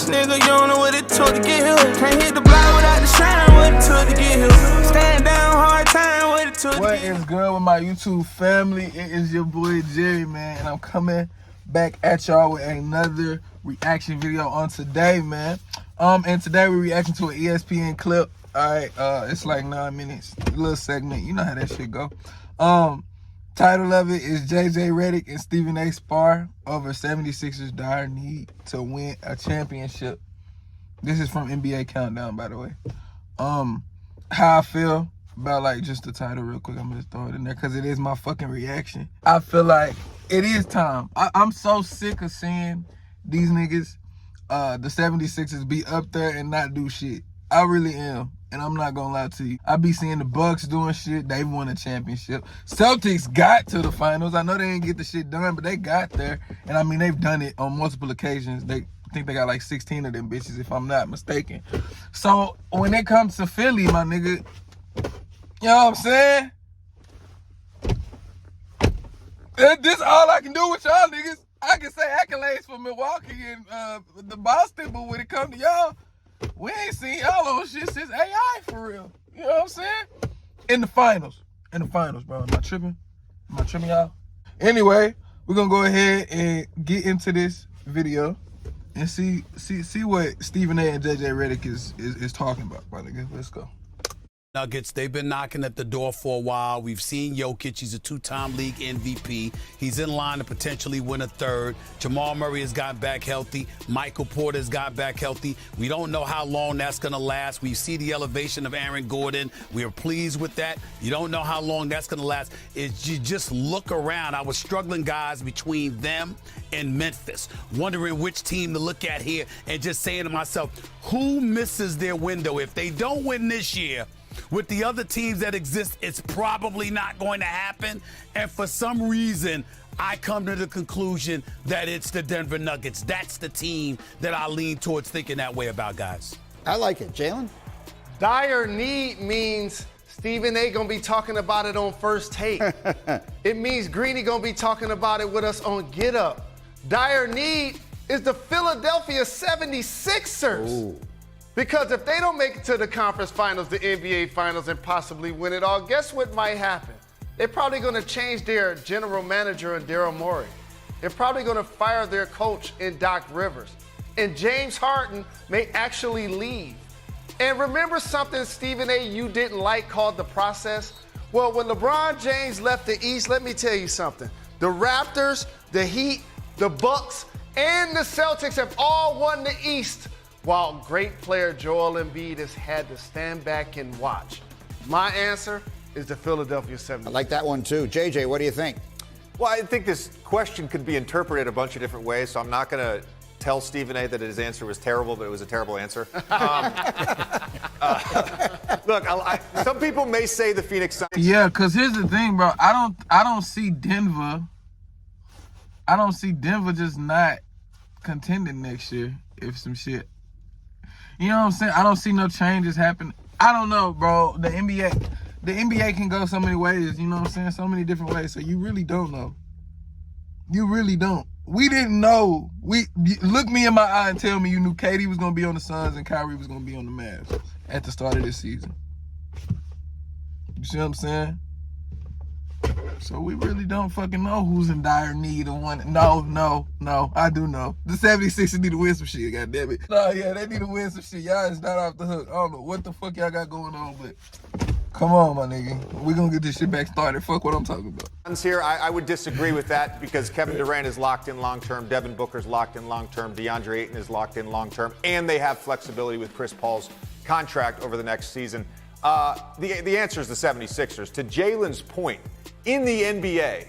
nigga, you don't know what it took to get here. Can't hit the block without the shine, what it took to get here. Stand down, hard time, what it took to get here. What is good with my YouTube family? It is your boy Jerry, man, and I'm coming back at y'all with another reaction video on today, man. And today we're reacting to an ESPN clip. Alright, it's like 9 minutes, a little segment. You know how that shit go. Title of it is JJ Redick and Stephen A. spar over 76ers dire need to win a championship. This is from NBA Countdown, by the way. How I feel about like just the title real quick. I'm gonna just throw it in there because it is my fucking reaction. I feel like it is time. I'm so sick of seeing these niggas, the 76ers be up there and not do shit. I really am. And I'm not gonna lie to you. I be seeing the Bucks doing shit. They won a championship. Celtics got to the finals. I know they didn't get the shit done, but they got there. And I mean, they've done it on multiple occasions. They think they got like 16 of them bitches, if I'm not mistaken. So when it comes to Philly, my nigga, you know what I'm saying? This all I can do with y'all niggas. I can say accolades for Milwaukee and the Boston, but when it comes to y'all, we ain't seen y'all on shit since AI for real. You know what I'm saying? In the finals, bro. Am I tripping, y'all? Anyway, we're gonna go ahead and get into this video and see what Stephen A. and JJ Redick is talking about, my nigga. Let's go. Nuggets, they've been knocking at the door for a while. We've seen Jokic. He's a two-time league MVP. He's in line to potentially win a third. Jamal Murray has gotten back healthy. Michael Porter's got back healthy. We don't know how long that's going to last. We see the elevation of Aaron Gordon. We are pleased with that. You don't know how long that's going to last. It's you just look around. I was struggling, guys, between them and Memphis, wondering which team to look at here and just saying to myself, who misses their window? If they don't win this year, with the other teams that exist, it's probably not going to happen. And for some reason, I come to the conclusion that it's the Denver Nuggets. That's the team that I lean towards thinking that way about, guys. I like it. Jalen? Dire need means Stephen A. gonna be talking about it on First Take. It means Greeny gonna be talking about it with us on Get Up. Dire need is the Philadelphia 76ers. Ooh. Because if they don't make it to the conference finals, the NBA finals, and possibly win it all, guess what might happen? They're probably going to change their general manager in Daryl Morey. They're probably going to fire their coach in Doc Rivers. And James Harden may actually leave. And remember something, Stephen A., you didn't like called the process? Well, when LeBron James left the East, let me tell you something. The Raptors, the Heat, the Bucks, and the Celtics have all won the East, while great player Joel Embiid has had to stand back and watch. My answer is the Philadelphia 76ers. I like that one too. JJ, what do you think? Well, I think this question could be interpreted a bunch of different ways, so I'm not going to tell Stephen A. that his answer was terrible, but it was a terrible answer. Look, some people may say the Phoenix Suns. Yeah, because here's the thing, bro. I don't see Denver. I don't see Denver just not contending next year if some shit. You know what I'm saying? I don't see no changes happen. I don't know, bro. The NBA can go so many ways, you know what I'm saying? So many different ways. So you really don't know. You really don't. We didn't know. Look me in my eye and tell me you knew KD was going to be on the Suns and Kyrie was going to be on the Mavs at the start of this season. You see what I'm saying? So we really don't fucking know who's in dire need of one. No, I do know. The 76ers need to win some shit, goddammit. No, yeah, they need to win some shit. Y'all is not off the hook. I don't know what the fuck y'all got going on, but come on, my nigga. We gonna get this shit back started. Fuck what I'm talking about. Here, I would disagree with that because Kevin Durant is locked in long-term, Devin Booker's locked in long-term, DeAndre Ayton is locked in long-term, and they have flexibility with Chris Paul's contract over the next season. The answer is the 76ers. To Jalen's point, in the NBA,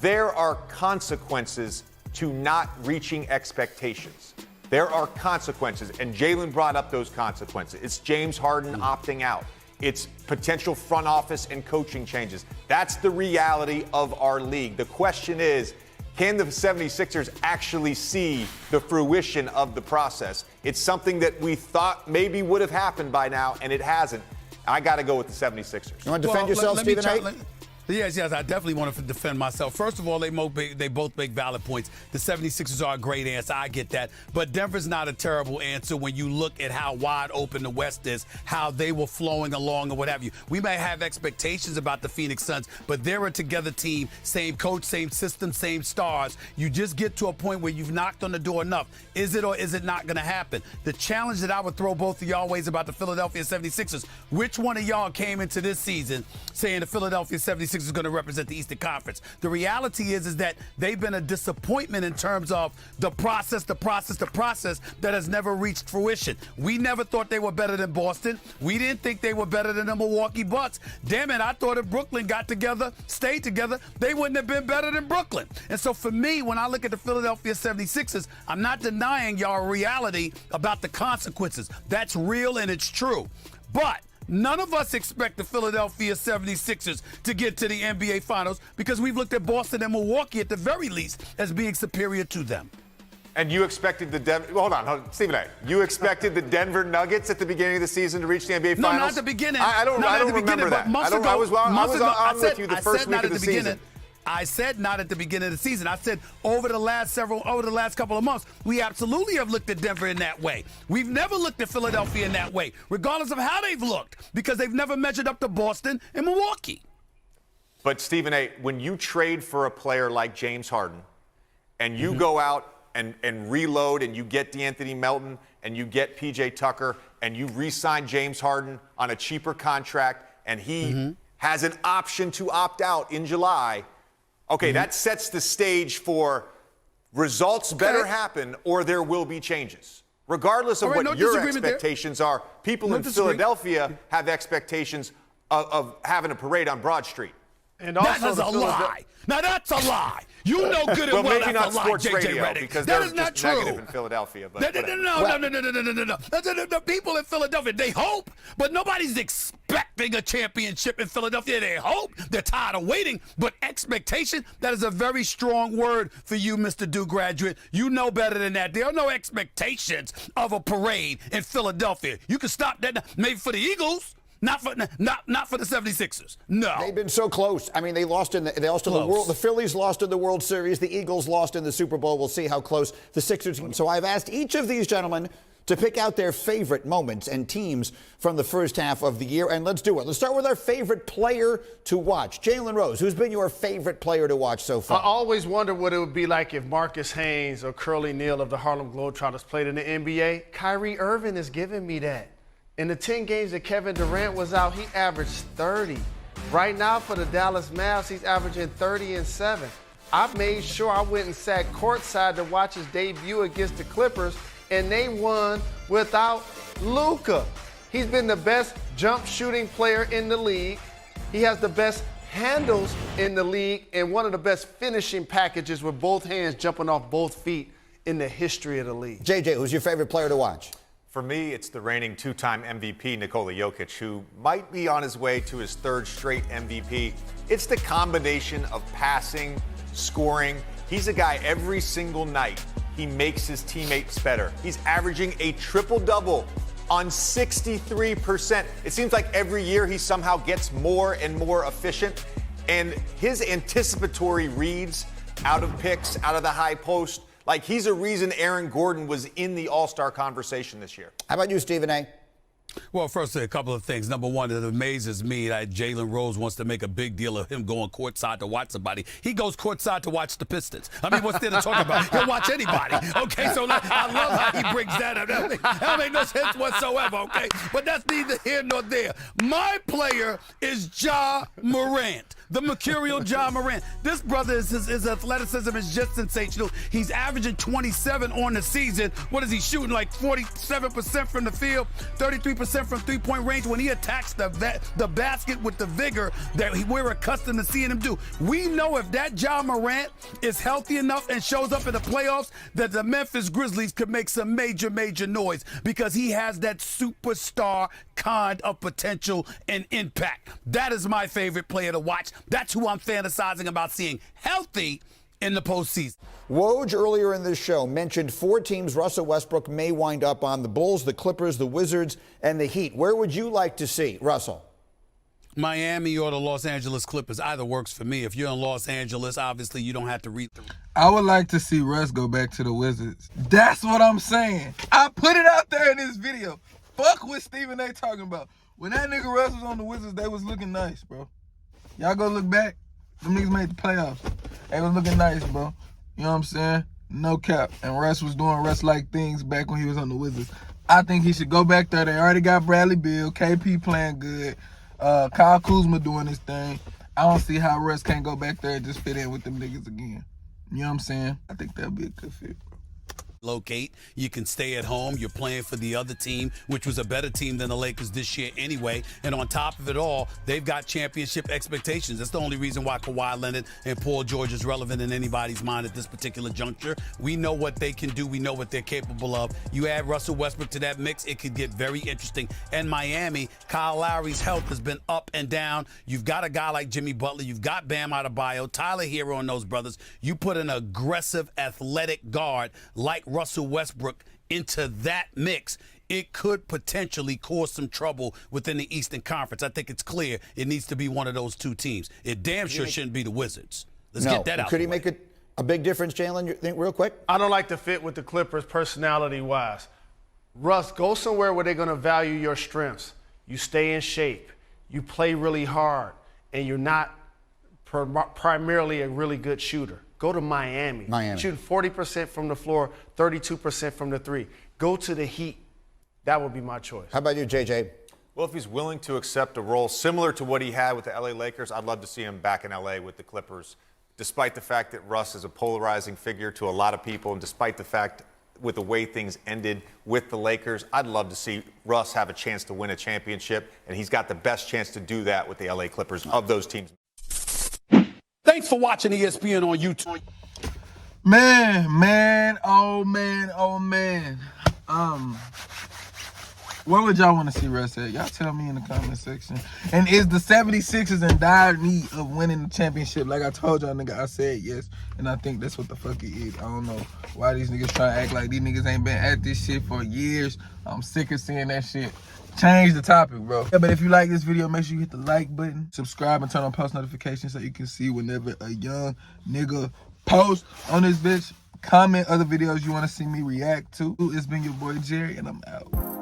there are consequences to not reaching expectations. There are consequences, and Jalen brought up those consequences. It's James Harden opting out. It's potential front office and coaching changes. That's the reality of our league. The question is, can the 76ers actually see the fruition of the process? It's something that we thought maybe would have happened by now, and it hasn't. I got to go with the 76ers. You want to defend yourself, Stephen A.? Yes, I definitely want to defend myself. First of all, they both make valid points. The 76ers are a great answer. I get that. But Denver's not a terrible answer when you look at how wide open the West is, how they were flowing along and what have you. We may have expectations about the Phoenix Suns, but they're a together team, same coach, same system, same stars. You just get to a point where you've knocked on the door enough. Is it or is it not going to happen? The challenge that I would throw both of y'all ways about the Philadelphia 76ers, which one of y'all came into this season saying the Philadelphia 76ers is going to represent the Eastern Conference? The reality is that they've been a disappointment in terms of the process that has never reached fruition. We never thought they were better than Boston. We didn't think they were better than the Milwaukee Bucks. Damn it, I thought if Brooklyn got together, stayed together, they wouldn't have been better than Brooklyn. And so for me, when I look at the Philadelphia 76ers, I'm not denying y'all reality about the consequences. That's real and it's true. But none of us expect the Philadelphia 76ers to get to the NBA Finals because we've looked at Boston and Milwaukee at the very least as being superior to them. And you expected hold on, Stephen A. You expected the Denver Nuggets at the beginning of the season to reach the NBA Finals? No, not at the beginning. I don't remember that. I was on with you the first week of the season. I said not at the beginning of the season. I said over the last couple of months, we absolutely have looked at Denver in that way. We've never looked at Philadelphia in that way, regardless of how they've looked, because they've never measured up to Boston and Milwaukee. But Stephen A., when you trade for a player like James Harden, and you go out and reload and you get DeAnthony Melton and you get PJ Tucker and you re-sign James Harden on a cheaper contract and he has an option to opt out in July, okay, that sets the stage for results better happen or there will be changes. Regardless of what your expectations are, people in Philadelphia have expectations of having a parade on Broad Street. And also that is a lie. Now that's a lie. You know good and well maybe that's not a lie, sports JJ radio, Redick. because that they're is not just true. negative in Philadelphia. But No. The people in Philadelphia, they hope, but nobody's expecting a championship in Philadelphia. They hope. They're tired of waiting. But expectation, that is a very strong word for you, Mr. Duke graduate. You know better than that. There are no expectations of a parade in Philadelphia. You can stop that maybe for the Eagles. Not for the 76ers. No. They've been so close. I mean, they lost in the World. The Phillies lost in the World Series. The Eagles lost in the Super Bowl. We'll see how close the Sixers. So I've asked each of these gentlemen to pick out their favorite moments and teams from the first half of the year, and let's do it. Let's start with our favorite player to watch. Jalen Rose, who's been your favorite player to watch so far? I always wonder what it would be like if Marcus Haynes or Curly Neal of the Harlem Globetrotters played in the NBA. Kyrie Irving is giving me that. In the 10 games that Kevin Durant was out, he averaged 30. Right now for the Dallas Mavs, he's averaging 30 and 7. I made sure I went and sat courtside to watch his debut against the Clippers, and they won without Luka. He's been the best jump shooting player in the league. He has the best handles in the league and one of the best finishing packages with both hands jumping off both feet in the history of the league. JJ, who's your favorite player to watch? For me, it's the reigning two-time MVP, Nikola Jokic, who might be on his way to his third straight MVP. It's the combination of passing, scoring. He's a guy every single night. He makes his teammates better. He's averaging a triple-double on 63%. It seems like every year he somehow gets more and more efficient. And his anticipatory reads out of picks, out of the high post, like he's a reason Aaron Gordon was in the All-Star conversation this year. How about you, Stephen A.? Well, first, a couple of things. Number one, it amazes me that Jalen Rose wants to make a big deal of him going courtside to watch somebody. He goes courtside to watch the Pistons. I mean, what's there to talk about? He'll watch anybody. Okay, so I love how he brings that up. That makes no sense whatsoever, okay? But that's neither here nor there. My player is Ja Morant, the mercurial Ja Morant. This brother, his athleticism is just sensational. He's averaging 27 on the season. What is he shooting, like 47% from the field, 33% from three-point range when he attacks the basket with the vigor that we're accustomed to seeing him do. We know if that Ja Morant is healthy enough and shows up in the playoffs that the Memphis Grizzlies could make some major, major noise because he has that superstar kind of potential and impact. That is my favorite player to watch. That's who I'm fantasizing about seeing healthy in the postseason. Woj, earlier in this show, mentioned 4 teams Russell Westbrook may wind up on: the Bulls, the Clippers, the Wizards, and the Heat. Where would you like to see Russell? Miami or the Los Angeles Clippers, either works for me. If you're in Los Angeles, obviously you don't have to read through. I would like to see Russ go back to the Wizards. That's what I'm saying. I put it out there in this video. Fuck what Stephen A talking about. When that nigga Russ was on the Wizards, they was looking nice, bro. Y'all go look back. Them niggas made the playoffs. They was looking nice, bro. You know what I'm saying? No cap. And Russ was doing Russ-like things back when he was on the Wizards. I think he should go back there. They already got Bradley Beal, KP playing good, Kyle Kuzma doing his thing. I don't see how Russ can't go back there and just fit in with them niggas again. You know what I'm saying? I think that'll be a good fit, bro. Locate. You can stay at home. You're playing for the other team, which was a better team than the Lakers this year anyway. And on top of it all, they've got championship expectations. That's the only reason why Kawhi Leonard and Paul George is relevant in anybody's mind at this particular juncture. We know what they can do. We know what they're capable of. You add Russell Westbrook to that mix, it could get very interesting. And Miami, Kyle Lowry's health has been up and down. You've got a guy like Jimmy Butler. You've got Bam Adebayo, Tyler Hero, and those brothers. You put an aggressive, athletic guard like Russell Westbrook into that mix, it could potentially cause some trouble within the Eastern Conference. I think it's clear it needs to be one of those two teams. It damn sure shouldn't be the Wizards. Let's get that out. Could he make a big difference, Jalen, you think, real quick? I don't like the fit with the Clippers personality-wise. Russ, go somewhere where they're going to value your strengths. You stay in shape, you play really hard, and you're not primarily a really good shooter. Go to Miami. Shooting 40% from the floor, 32% from the three. Go to the Heat. That would be my choice. How about you, JJ? Well, if he's willing to accept a role similar to what he had with the LA Lakers, I'd love to see him back in LA with the Clippers. Despite the fact that Russ is a polarizing figure to a lot of people, and despite the fact with the way things ended with the Lakers, I'd love to see Russ have a chance to win a championship, and he's got the best chance to do that with the LA Clippers of those teams. Thanks for watching ESPN on YouTube. Man. Where would y'all want to see Russ at? Y'all tell me in the comment section. And is the 76ers in dire need of winning the championship? Like I told y'all, nigga, I said yes. And I think that's what the fuck it is. I don't know why these niggas try to act like these niggas ain't been at this shit for years. I'm sick of seeing that shit. Change the topic, bro. Yeah, but if you like this video, make sure you hit the like button, subscribe, and turn on post notifications so you can see whenever a young nigga posts on this bitch. Comment other videos you want to see me react to. It's been your boy Jerry, and I'm out.